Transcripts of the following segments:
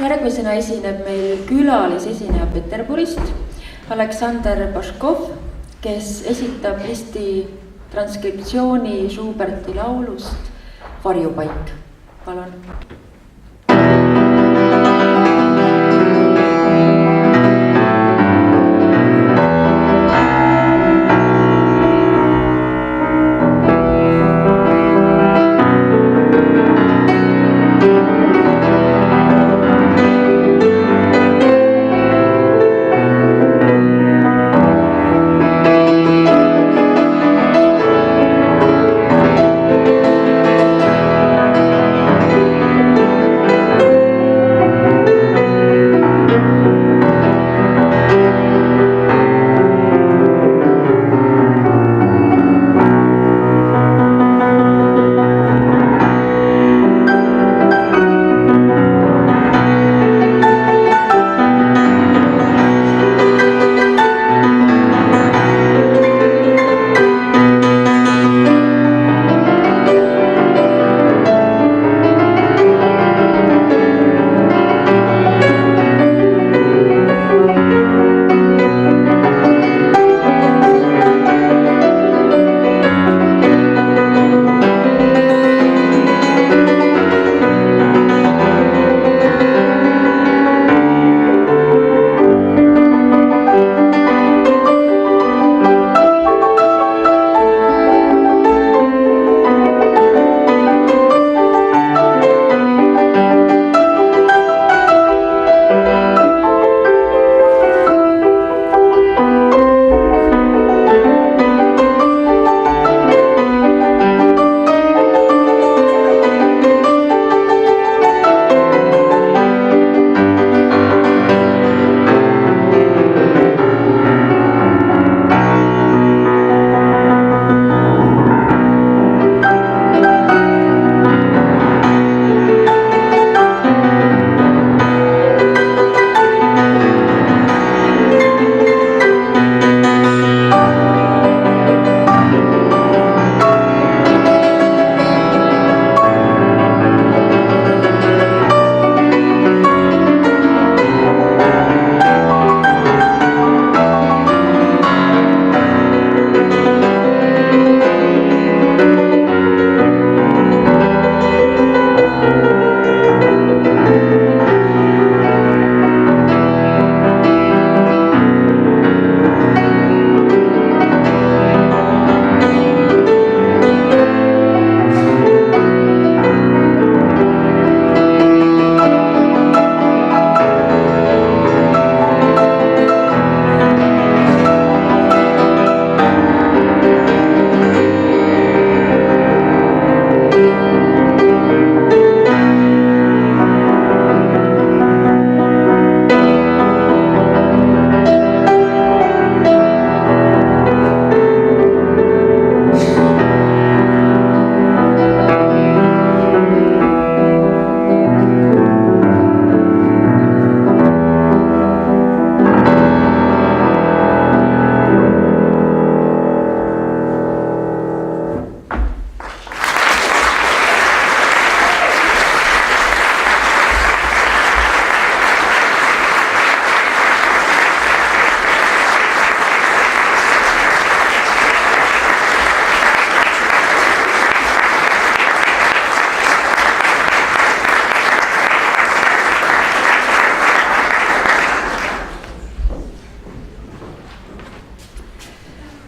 Järgmisena esineb meil külalisesineja Peterburist, Aleksander Baškov, kes esitab Listi transkriptsiooni Schuberti laulust Varjupaik. Palun.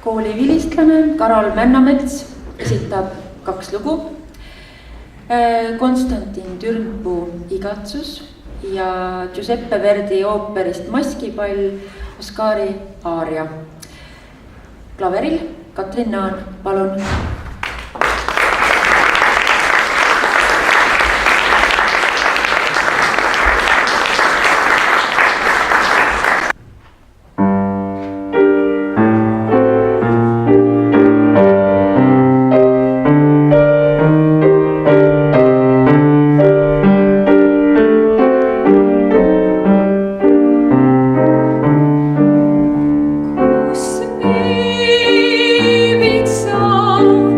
Koolivilistlane Karal Männamets esitab 2 lugu. Konstantin Türnpuu Igatsus ja Giuseppe Verdi ooperist Maskipall Oscari aaria. Klaveril Katrin Naan, palun. Song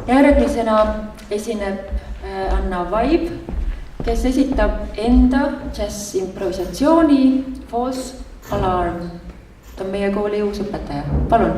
Järgmisena esineb Anna Vaib, kes esitab enda džässimprovisatsiooni False Alarm. Ta on meie kooli uus õpetaja. Palun!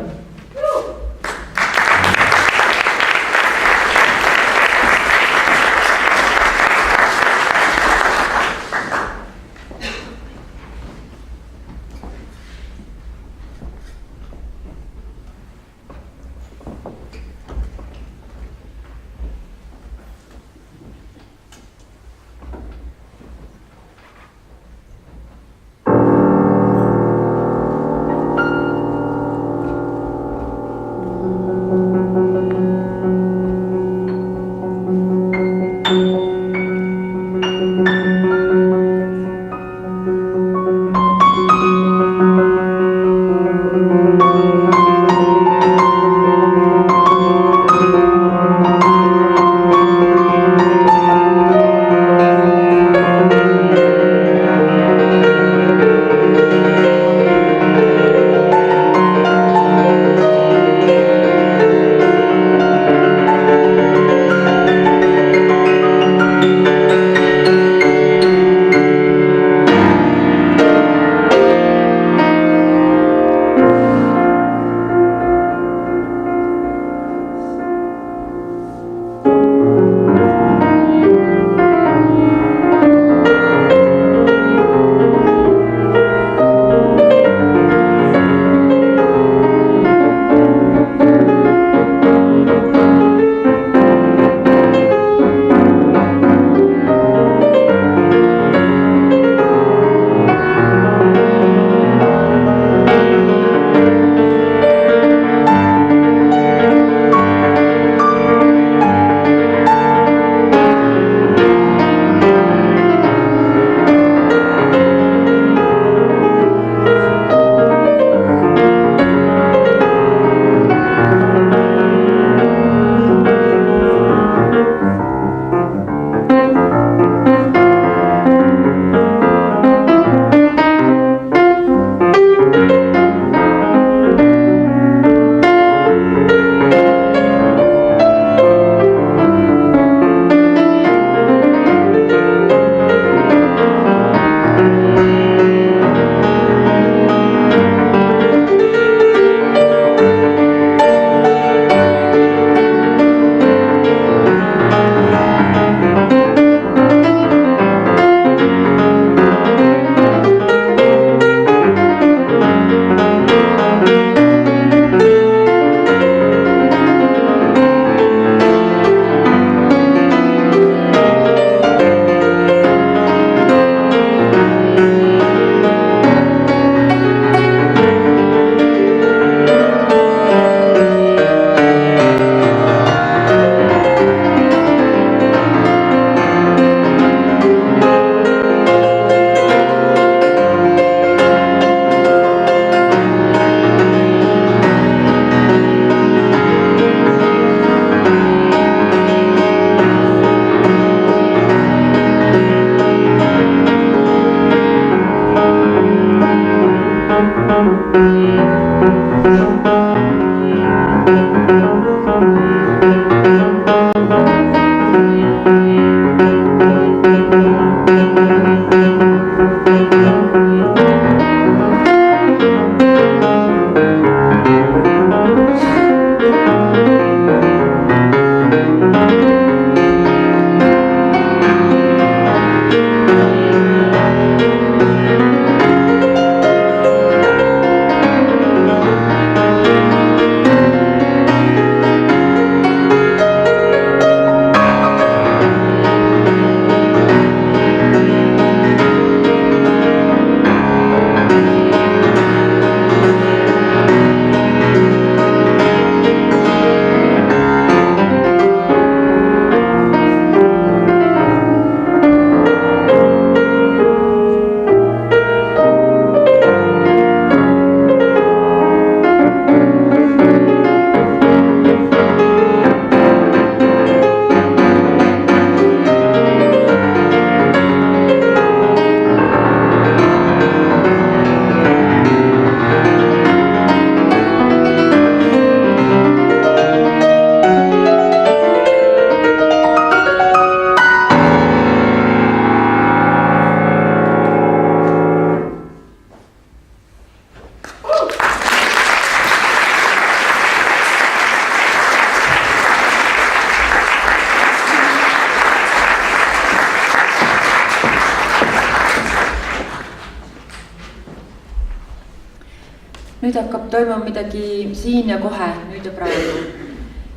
nüüd hakkab toimuma midagi siin ja kohe, nüüd ja praegu.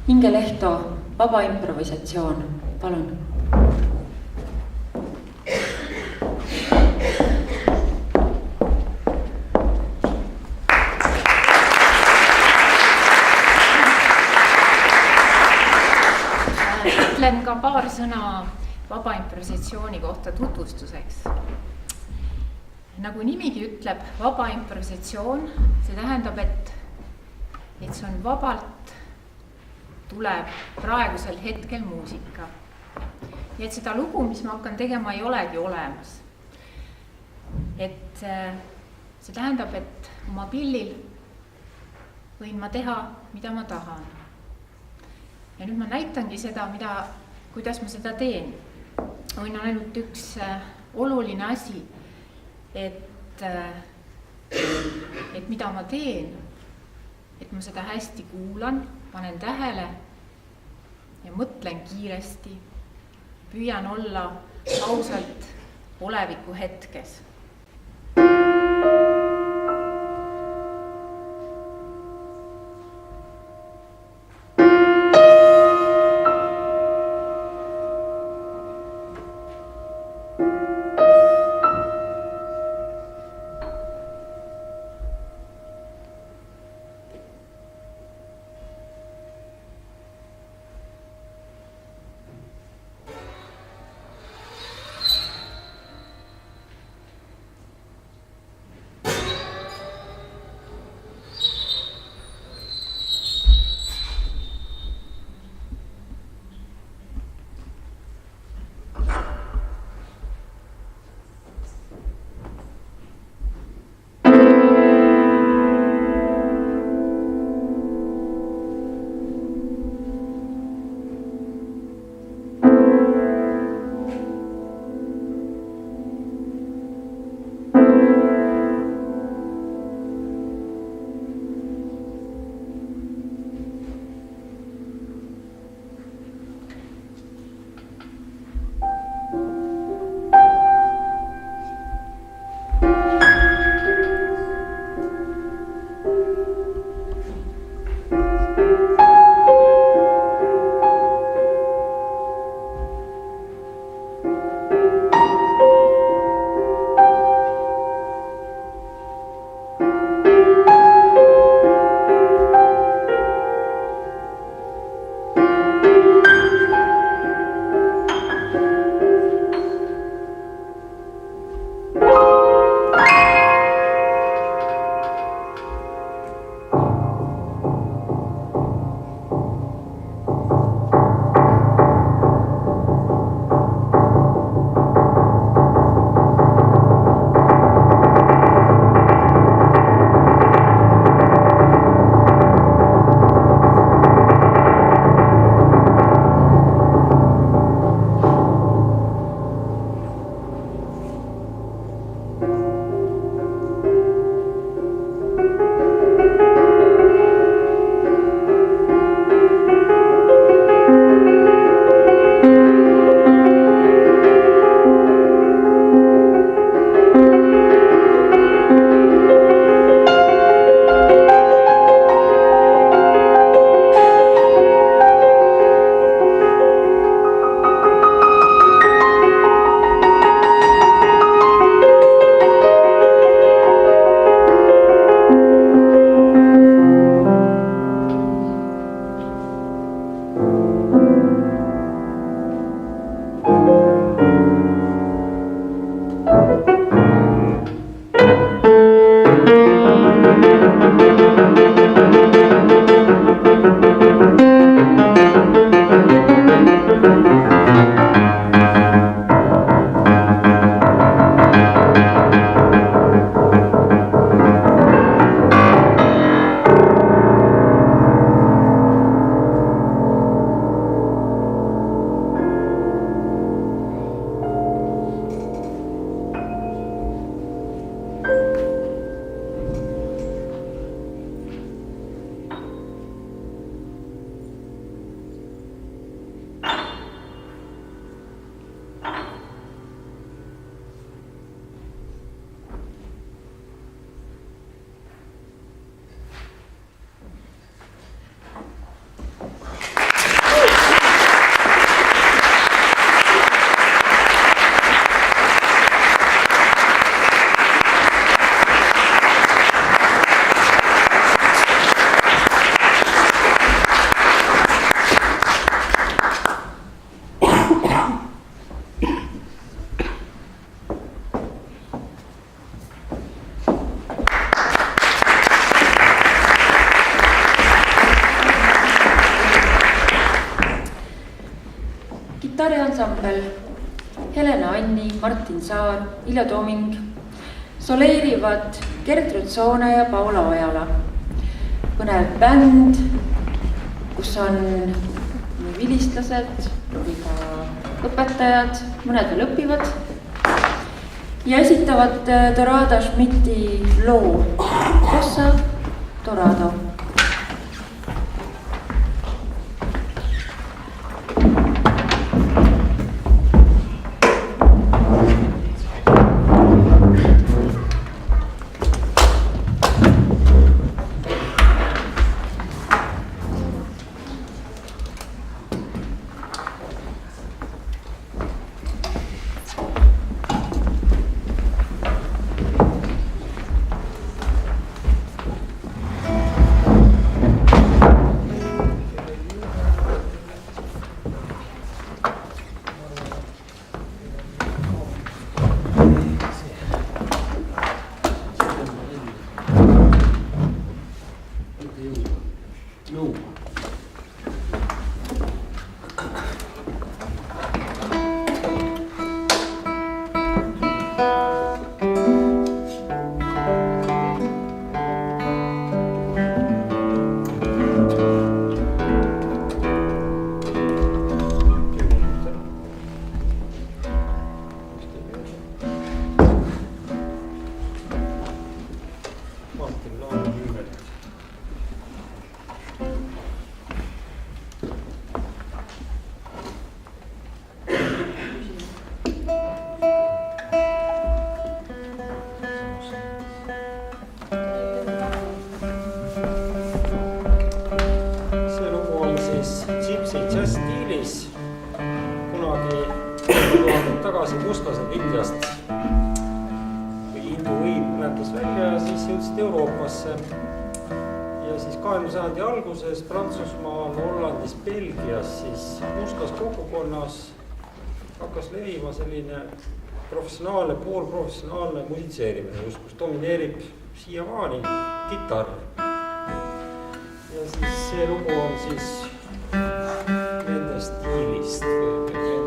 Inge Lehto, vaba improvisatsioon, palun. Ütlen ka paar sõna vaba improvisatsiooni kohta tutvustuseks. Nagu nimigi ütleb, vaba improvisatsioon, see tähendab, et see on vabalt tuleb praegusel hetkel muusika. Ja et seda lugu, mis ma hakkan tegema, ei olegi olemas. Et see tähendab, et oma pillil võin ma teha, mida ma tahan. Ja nüüd ma näitangi seda, kuidas ma seda teen. On ainult üks oluline asi, et mida ma teen, et ma seda hästi kuulan, panen tähele ja mõtlen kiiresti, püüan olla ausalt oleviku hetkes. kitarriansambel Helena Anni, Martin Saar, Ilja Toming soleerivad Gertrud Soone ja Paula Ojala. Põnev bänd, kus on nii vilistlased kui ka õpetajad, mõned veel õpivad ja esitavad Dorada Schmidti loo Bossa Dorado. mustlased Indiast või Indu võim rändus välja ja siis jõudsid Euroopasse. Ja siis 20. sajandi alguses Prantsusmaal, Hollandis, Belgias siis mustlaskogukonnas hakkas levima selline professionaalne, poolprofessionaalne musitseerimine, kus domineerib siiamaani kitarr. Ja siis see lugu on siis nende stiilist või nende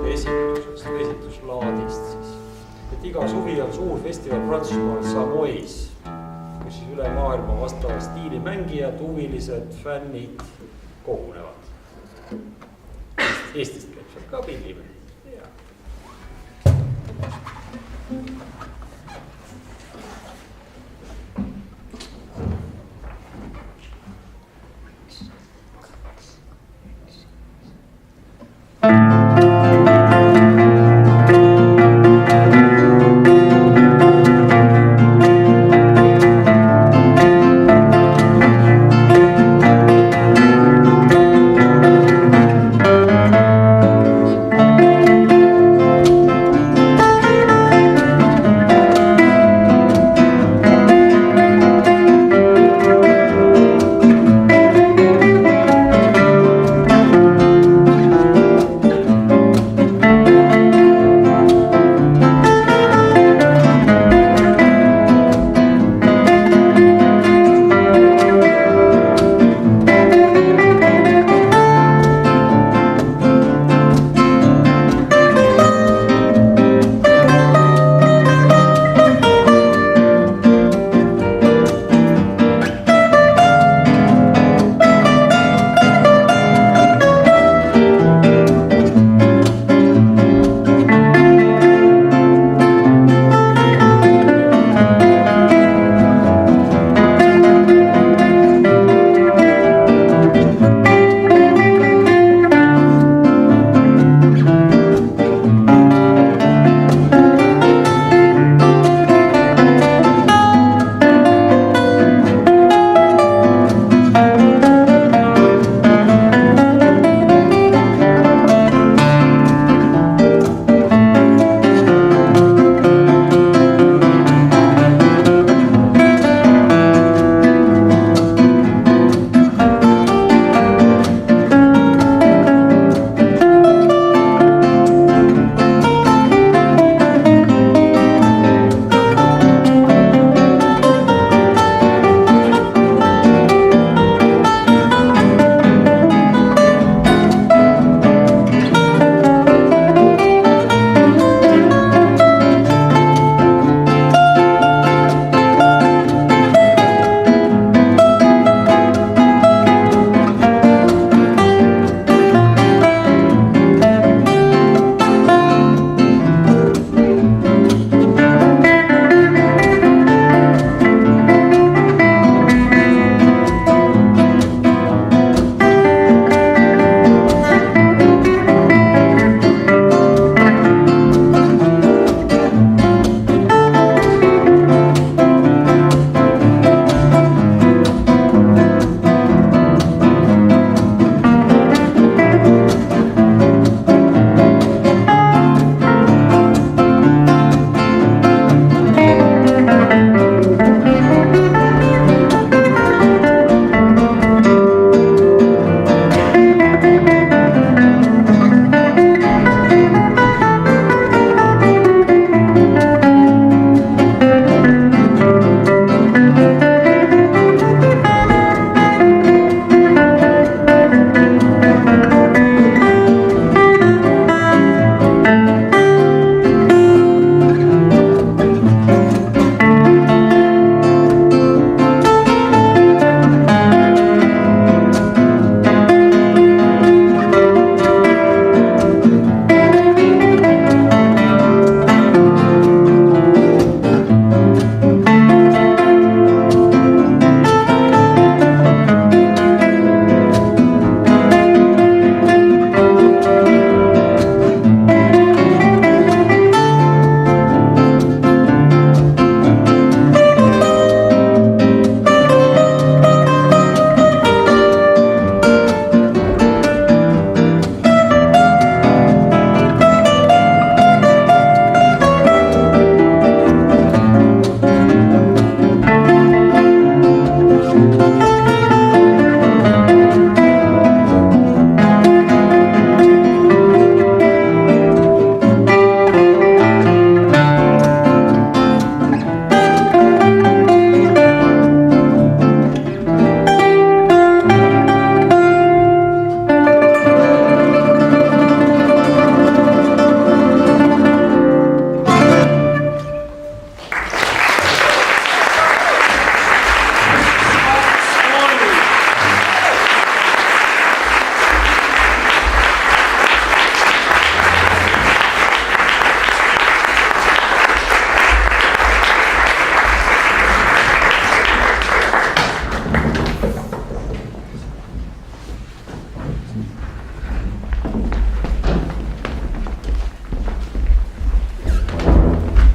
esituslaadist siis. Et iga suvi on suur festival Prantsusmaal Samois, kus siis üle maailma vastava stiili mängijad, huvilised, fännid kogunevad. Eestist käib seal ka pillime.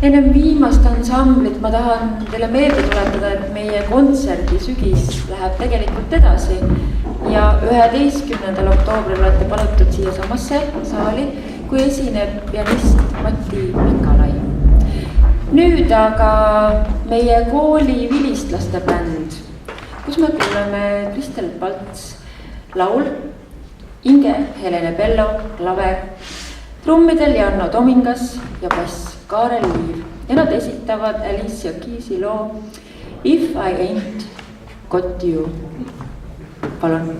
ennem viimast ansamblit ma tahan teile meelde tuletada, et meie kontserdi sügis läheb tegelikult edasi ja 11. oktoobril olete palutud siia samasse saali, kui esineb pianist Mati Mingalai. Nüüd aga meie kooli vilistlaste bänd, kus me kuuleme Kristel Palts laul, Inge Helene Bello, klaver, trummidel Janno Tomingas ja bass Kaarel Liiv ja nad esitavad Alicia Keys'i loo If I Ain't Got You. Palun.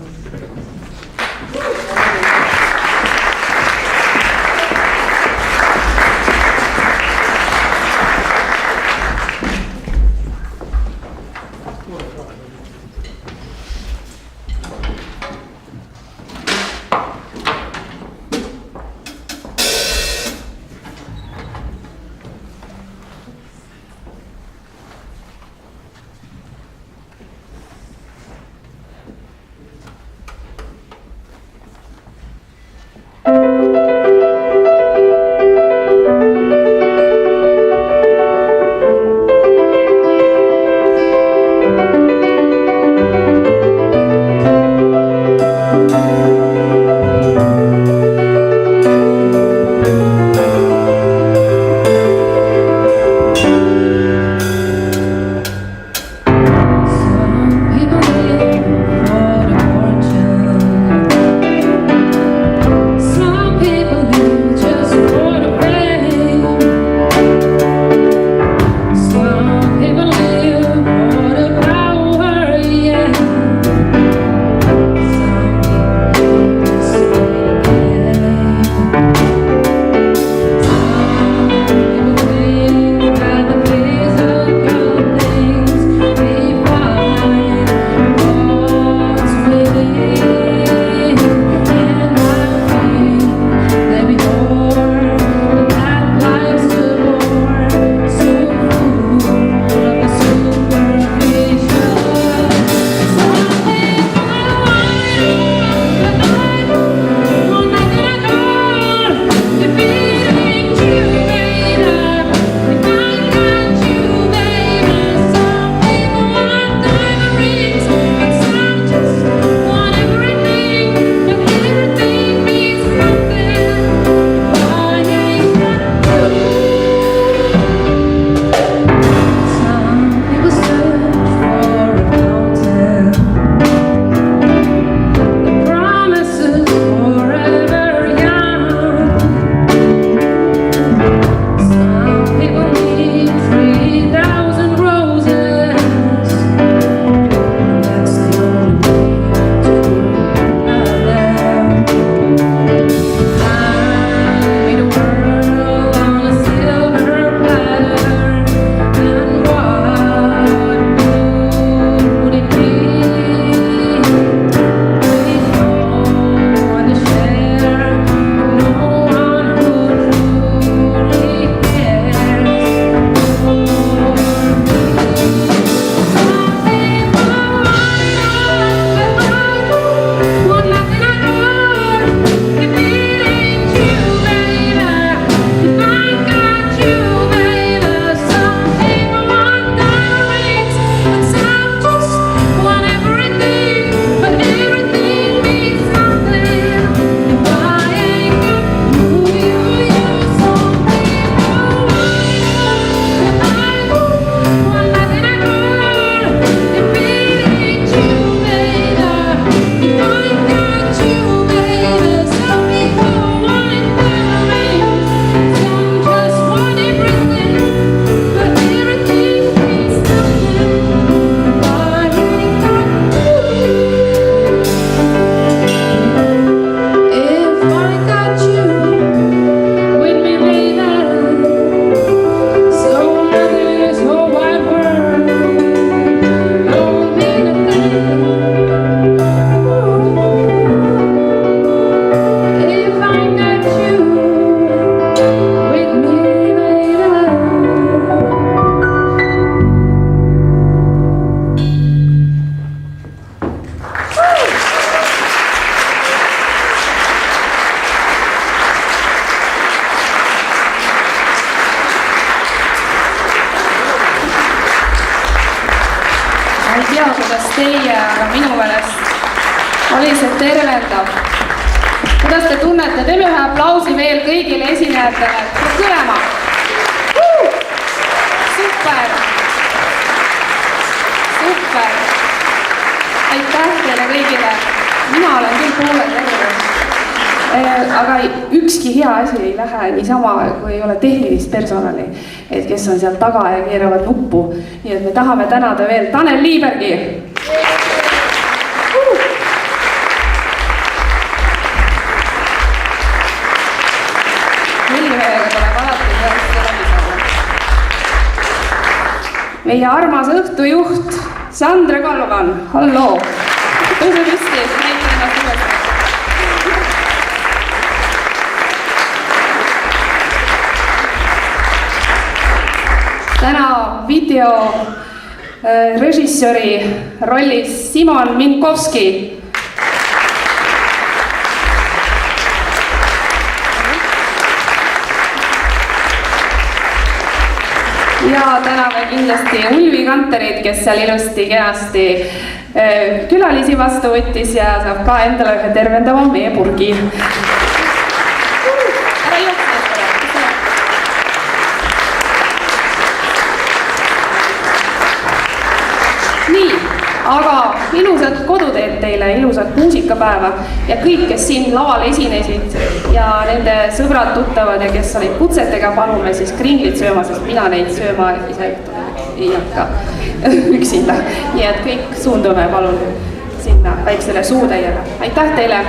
teie, aga minu meelest oli see tervendav. Kuidas te tunnete? Teeme ühe aplausi veel kõigile esinejatele. Peab kõlema. Super. Super. Aitäh teile kõigile. Mina olen küll poole terve. Aga ükski hea asi ei lähe niisama, kui ei ole tehnilist personali, et kes on seal taga ja keeravad nuppu. Nii et me tahame tänada veel Tanel Liibergi. Helimehega tuleb alati tõesti läbi saada. Meie armas õhtujuht Sandra Kalvan, halloo. Tõuse püsti, näita ennast üles. Täna video režissööri rollis Simon Minkovski. Ja täname kindlasti Ulvi Kanterit, kes seal ilusti kenasti külalisi vastu võttis ja saab ka endale ühe tervendava meepurgi. Ära jookse. Nii, aga ilusat koduteed teile, ilusat muusikapäeva ja kõik, kes siin laval esinesid ja nende sõbrad, tuttavad ja kes olid kutsetega, palume siis kringlit sööma, sest mina neid sööma ise ei hakka üksinda. Nii et kõik suundume palun sinna väiksele suutäiele. Aitäh teile!